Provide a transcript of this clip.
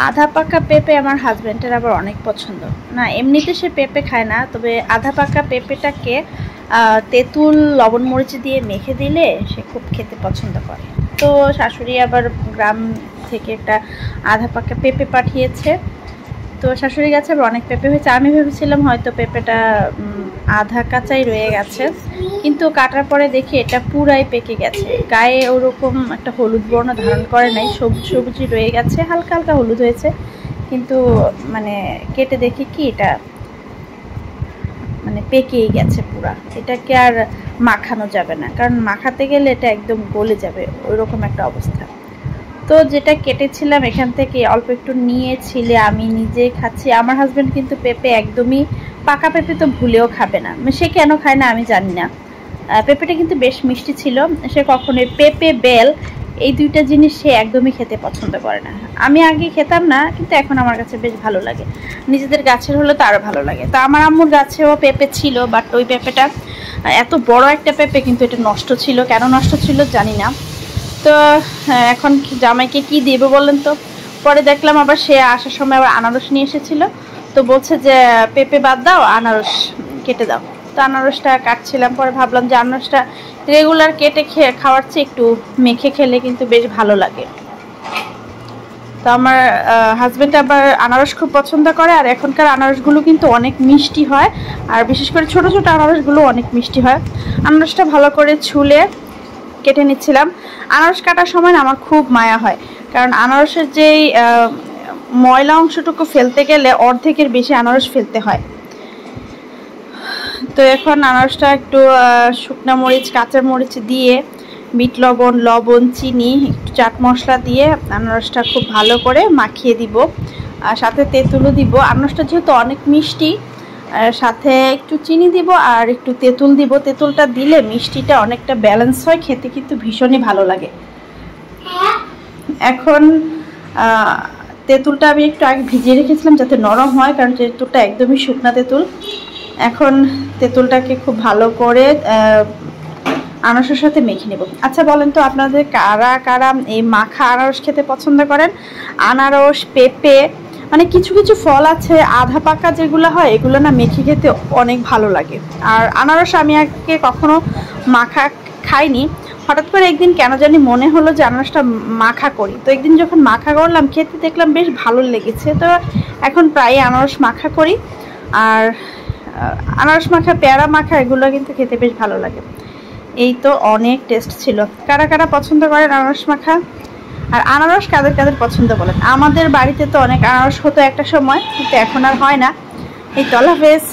আধা পাকা পেঁপে আমার হাজব্যান্ডের আবার অনেক পছন্দ না। এমনিতে সে পেঁপে খায় না, তবে আধা পাকা পেঁপেটাকে তেঁতুল লবণ মরিচ দিয়ে মেখে দিলে সে খুব খেতে পছন্দ করে। তো শাশুড়ি আবার গ্রাম থেকে একটা আধা পাকা পেঁপে পাঠিয়েছে। তো শাশুড়ি গাছে আবার অনেক পেঁপে হয়েছে। আমি ভেবেছিলাম হয়তো পেঁপেটা আধা কাঁচাই রয়ে গেছে, কিন্তু কাটার পরে দেখি এটা পুরাই পেকে গেছে। গায়ে ওরকম একটা হলুদ বর্ণ ধারণ করে নাই, সবুজ সবুজই রয়ে গেছে, হালকা হালকা হলুদ হয়েছে। কিন্তু মানে কেটে দেখি কি এটা মানে পেকেই গেছে পুরা। এটাকে আর মাখানো যাবে না, কারণ মাখাতে গেলে এটা একদম গলে যাবে, ওইরকম একটা অবস্থা। তো যেটা কেটেছিলাম এখান থেকে অল্প একটু নিয়ে ছিলে আমি নিজে খাচ্ছি। আমার হাজব্যান্ড কিন্তু পেঁপে একদমই, পাকা পেঁপে তো ভুলেও খাবে না, সে কেন খায় না আমি জানি না। পেঁপেটা কিন্তু বেশ মিষ্টি ছিল। সে কখনোই পেঁপে বেল এই দুইটা জিনিস সে একদমই খেতে পছন্দ করে না। আমি আগে খেতাম না, কিন্তু এখন আমার কাছে বেশ ভালো লাগে। নিজেদের গাছের হলে তো আরও ভালো লাগে। তো আমার আম্মুর গাছেও পেঁপে ছিল, বাট ওই পেঁপেটা এত বড় একটা পেঁপে, কিন্তু এটা নষ্ট ছিল। কেন নষ্ট ছিল জানি না। তো এখন জামাইকে কি দেবো বলেন তো। পরে দেখলাম আবার সে আসার সময় আবার আনারস নিয়ে এসেছিল। তো বলছে যে পেঁপে বাদ দাও, আনারস কেটে দাও। তো আনারসটা কাটছিলাম, পরে ভাবলাম যে আনারসটা রেগুলার কেটে খাওয়ার চেয়ে একটু মেখে খেলে কিন্তু বেশ ভালো লাগে। তো আমার হাজব্যান্ড আবার আনারস খুব পছন্দ করে, আর এখনকার আনারসগুলো কিন্তু অনেক মিষ্টি হয়, আর বিশেষ করে ছোট ছোট আনারসগুলো অনেক মিষ্টি হয়। আনারসটা ভালো করে ছুলে কেটে নিচ্ছিলাম। আনারস কাটার সময় আমার খুব মায়া হয়, কারণ আনারসের যেই ময়লা অংশটুকু ফেলতে গেলে অর্ধেকের বেশি আনারস ফেলতে হয়। তো এখন আনারসটা একটু শুকনো মরিচ, কাঁচা মরিচ দিয়ে, বিট লবণ, লবণ, চিনি, একটু চাট মশলা দিয়ে আনারসটা খুব ভালো করে মাখিয়ে দিব। আর সাথে তেঁতুলও দিব। আনারসটা যেহেতু অনেক মিষ্টি, সাথে একটু চিনি দিব আর একটু তেঁতুল দিব। তেঁতুলটা দিলে মিষ্টিটা অনেকটা ব্যালেন্স হয়, খেতে কিন্তু ভীষণই ভালো লাগে। এখন তেঁতুলটা আমি একটু আগে ভিজিয়ে রেখেছিলাম যাতে নরম হয়, কারণ তেঁতুলটা একদমই শুকনা তেঁতুল। এখন তেঁতুলটাকে খুব ভালো করে আনারসের সাথে মেখে নেব। আচ্ছা বলেন তো, আপনাদের কারা কারা এই মাখা আনারস খেতে পছন্দ করেন? আনারস, পেঁপে, মানে কিছু কিছু ফল আছে আধা পাকা যেগুলো হয়, এগুলো না মেখে খেতে অনেক ভালো লাগে। আর আনারস আমি আগে কখনো মাখা খাইনি। হঠাৎ করে একদিন কেন জানি মনে হলো যে আনারসটা মাখা করি। তো একদিন যখন মাখা করলাম, খেতে দেখলাম বেশ ভালো লেগেছে। তো এখন প্রায় আনারস মাখা করি। আর আনারস মাখা, পেয়ারা মাখা, এগুলো কিন্তু খেতে বেশ ভালো লাগে। এই তো অনেক টেস্ট ছিল। কারা কারা পছন্দ করেন আনারস মাখা? আর আনারস কাদের কাদের পছন্দ বলেন? আমাদের বাড়িতে তো অনেক আনারস হতো একটা সময়, কিন্তু এখন আর হয় না। এই তো, আল্লাহ হাফেজ।